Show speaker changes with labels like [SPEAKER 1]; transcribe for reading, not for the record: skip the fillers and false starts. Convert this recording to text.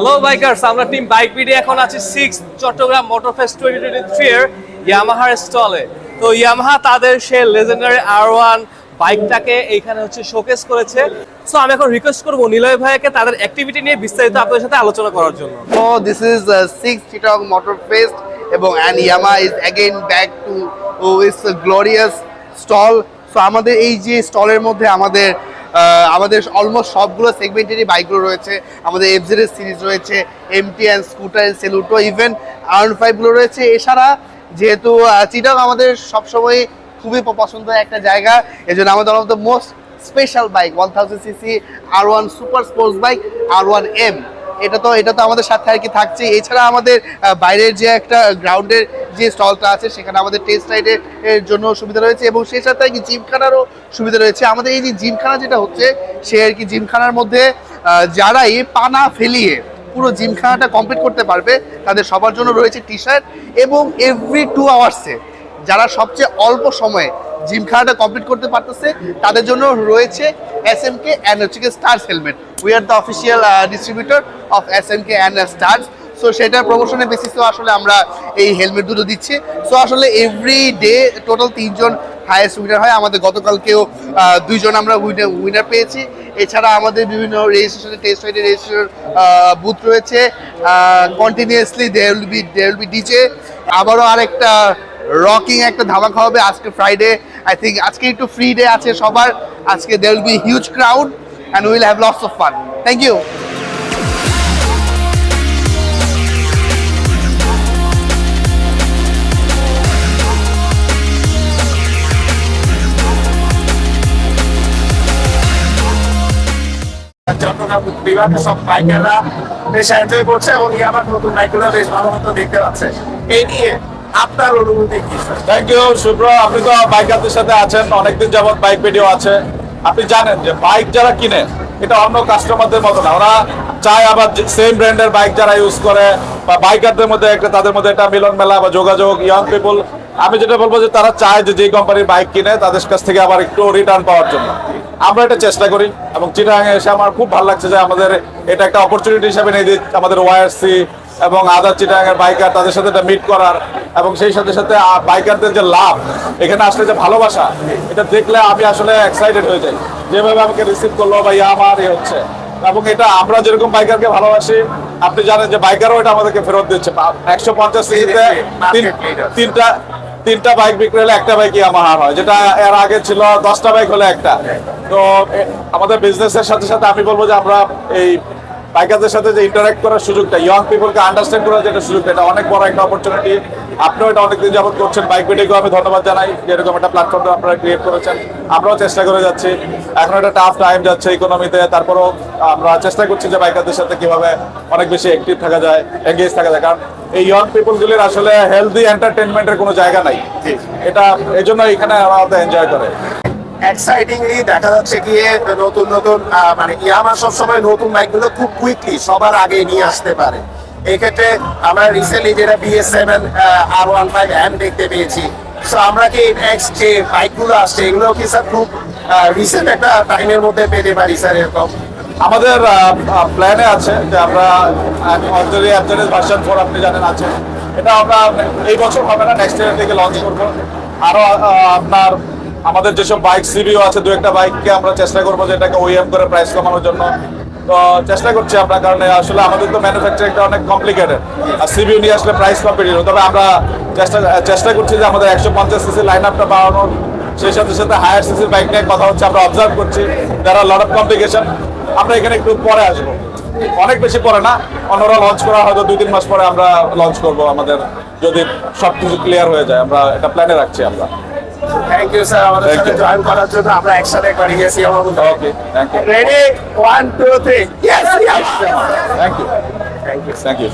[SPEAKER 1] Hello bikers, আমরা team bike BD এখন আছি 6 চট্টগ্রাম মোটর ফেস্ট 2023 এর ইয়ামাহার স্টলে। তো ইয়ামাহা তাদের সে লেজেন্ডারি R1 বাইকটাকে এইখানে শোকেস করেছে। সো আমি এখন রিকোয়েস্ট করব নিলয় ভাইকে তাদের অ্যাক্টিভিটি নিয়ে বিস্তারিত আপনাদের সাথে আলোচনা করার জন্য।
[SPEAKER 2] So this is 6 Chittagong Motor Fest এবং and Yamaha is again back to its glorious stall. So আমাদের এই যে স্টলের মধ্যে আমাদের অলমোস্ট সবগুলো সেগমেন্টেরই বাইকগুলো রয়েছে। আমাদের FZ সিরিজ রয়েছে, MT and scooter and Saluto, even R15 গুলো রয়েছে। এছাড়া যেহেতু চিটাগং আমাদের সবসময় খুবই পছন্দের একটা জায়গা, এজন্য আমাদের one of the most special bike 1000cc R1 super sports bike R1M এটা তো আমাদের সাথে আর কি থাকছে। এছাড়া আমাদের বাইরের যে একটা গ্রাউন্ডের যে স্টলটা আছে সেখানে আমাদের টেস্ট রাইডের জন্য সুবিধা রয়েছে এবং সেই সাথে আর কি জিমখানারও সুবিধা রয়েছে। আমাদের এই যে জিমখানা যেটা হচ্ছে সে আর কি জিমখানার মধ্যে যারাই পানা ফেলিয়ে পুরো জিমখানাটা কমপ্লিট করতে পারবে তাদের সবার জন্য রয়েছে টি শার্ট এবং এভরি 2 আওয়ার্সে যারা সবচেয়ে অল্প সময়ে জিমখানাটা কমপ্লিট করতে পারতেছে তাদের জন্য রয়েছে SMK and stars helmet. We are the official distributor of SMK and stars. So সেটার প্রমোশনের বেসিসেও আসলে আমরা এই হেলমেট দুটো দিচ্ছি। সো আসলে এভরি ডে টোটাল 3 জন হাইয়েস্ট উইনার হয়। আমাদের গতকালকেও 2 জন আমরা উইনার পেয়েছি। এছাড়া আমাদের বিভিন্ন রেজিস্ট্রেশন টেস্ট রাইডের রেজিস্ট্রেশন বুথ রয়েছে। Continuously there will be DJ. আবারও আরেকটা রকিং একটা ধামাকা হবে আজকে ফ্রাইডে। আই থিঙ্ক আজকে একটু ফ্রি ডে আছে সবার। আজকে there will be huge crowd and will have lots of fun. Thank you.
[SPEAKER 3] Chittagong বিভাগের সব বাইকাররা বেশ এনজয় করছে এবং আমার নতুন বাইকগুলো বেশ ভালো মতো দেখতে পাচ্ছে। এই নিয়ে আপনার অনুভূতি কি?
[SPEAKER 4] থ্যাংক ইউ শুভ্র, আপনি তো বাইকারদের সাথে আছেন অনেকদিন যাবত, বাইক ভিডিও আছে। আপনি জানেন যে বাইক যারা কিনে এটা অন্য কাস্টমারদের মতো না, ওরা চায় আবার সেম ব্র্যান্ডের বাইক যারা ইউজ করে বা বাইকারদের মধ্যে তাদের মধ্যে একটা মিলন মেলা বা যোগাযোগ, ইয়ং পিপল। আমি যেটা বলবো যে তারা চায় যে কোম্পানির বাইক কিনে তাদের কাছ থেকে আবার একটু রিটার্ন পাওয়ার জন্য আমরা এটা চেষ্টা করি। এবং চিটাগাংয়ে এসে আমার খুব ভালো লাগছে যে আমাদের এটা একটা অপরচুনিটি হিসেবে নিয়ে দিই আমাদের YRC এবং আদার চিটাগাংয়ের বাইকার তাদের সাথে এটা মিট করার এবং সেই সাথে সাথে বাইকারদের যে লাভ, এখানে আসলে যে ভালোবাসা, এটা দেখলে আমি আসলে এক্সাইটেড হয়ে যাই। যেভাবে আমাকে রিসিভ করলো বা আমার হচ্ছে, এবং এটা আমরা যেরকম বাইকারকে ভালোবাসি আপনি জানেন যে বাইকারও এটা আমাদেরকে ফেরত দিচ্ছে। 150 সিসিতে তিনটা বাইক বিক্রি হলে একটা বাইক ইয়ামাহার হয়, যেটা এর আগে ছিল 10টা বাইক হলে একটা। তো আমাদের বিজনেসের সাথে সাথে আমি বলবো যে আমরা এই বাইকারদের সাথে যে ইন্টারঅ্যাক্ট করার সুযোগটা, ইয়ং পিপলকে আন্ডারস্ট্যান্ড করার যেটা সুযোগটা, এটা অনেক বড় একটা অপরচুনিটি। আপনিও এটা অনেকদিন যাবত করছেন। বাইক ভিডিওকেও আমি ধন্যবাদ জানাই যে এরকম একটা প্ল্যাটফর্ম আপনারা ক্রিয়েট করেছেন। আমরাও চেষ্টা করে যাচ্ছি। এখন একটা টাফ টাইম যাচ্ছে ইকোনমিতে, তারপরেও আমরা চেষ্টা করছি যে বাইকারদের সাথে কিভাবে অনেক বেশি অ্যাক্টিভ থাকা যায়, এঙ্গেজ থাকা যায়। কারণ এই ইয়ং পিপলগুলির আসলে হেলদি এন্টারটেনমেন্টের কোনো জায়গা নাই, এটা এই জন্য এখানে আমাদের এনজয় করে।
[SPEAKER 3] এক্সাইটিংলি দেখা যাচ্ছে গিয়ে নতুন মানে ইয়ামাহা সবসময় নতুন বাইকগুলো খুব কুইকলি সবার আগে নিয়ে আসতে পারে। এই ক্ষেত্রে আমরা রিসেন্টলি যেটা BS7 R15M দেখতে পেয়েছি। সো আমরা কি নেক্সট যে বাইকগুলো আসছে এগুলো কি স্যার খুব রিসেন্ট একটা টাইমের মধ্যে পেতে পারি স্যার? এরকম
[SPEAKER 4] আমাদের প্ল্যানে আছে যে আমরা ভার্সন 4 আপনি জানেন আছে, এটা আমরা এই বছর হবে না, নেক্সট ইয়ার থেকে লঞ্চ করবো। আরো আপনার আমাদের যেসব বাইক সিবিও আছে, 2-একটা বাইককে আমরা চেষ্টা করবো যে এটাকে OEM করে প্রাইস কমানোর জন্য। তো চেষ্টা করছি আমরা, কারণ আসলে আমাদের তো ম্যানুফ্যাকচারিংটা অনেক কমপ্লিকেটেড, আর সিবিও নিয়ে আসলে প্রাইস কম্পিটিটিভ। তবে আমরা চেষ্টা করছি যে আমাদের 150cc লাইন আপটা বাড়ানোর, সেই সাথে সাথে হায়ার সিসির বাইক নিয়ে কথা হচ্ছে। আমরা অবজার্ভ করছি যারা লট অফ কমপ্লিকেশন। আমরা এখানে একটু পরে আসবো, অনেক বেশি পরে না, অন্যরা লঞ্চ করা হয়তো 2-3 মাস পরে আমরা লঞ্চ করবো। আমাদের যদি সবকিছু ক্লিয়ার হয়ে যায় আমরা এটা প্ল্যানে রাখছি আমরা।
[SPEAKER 3] থ্যাংক ইউ স্যার আমাদের সাথে জয়েন করার জন্য। আমরা একসাথে করে গেছি।
[SPEAKER 4] Okay, thank you.
[SPEAKER 3] Ready 1 2 3 yes
[SPEAKER 4] thank you.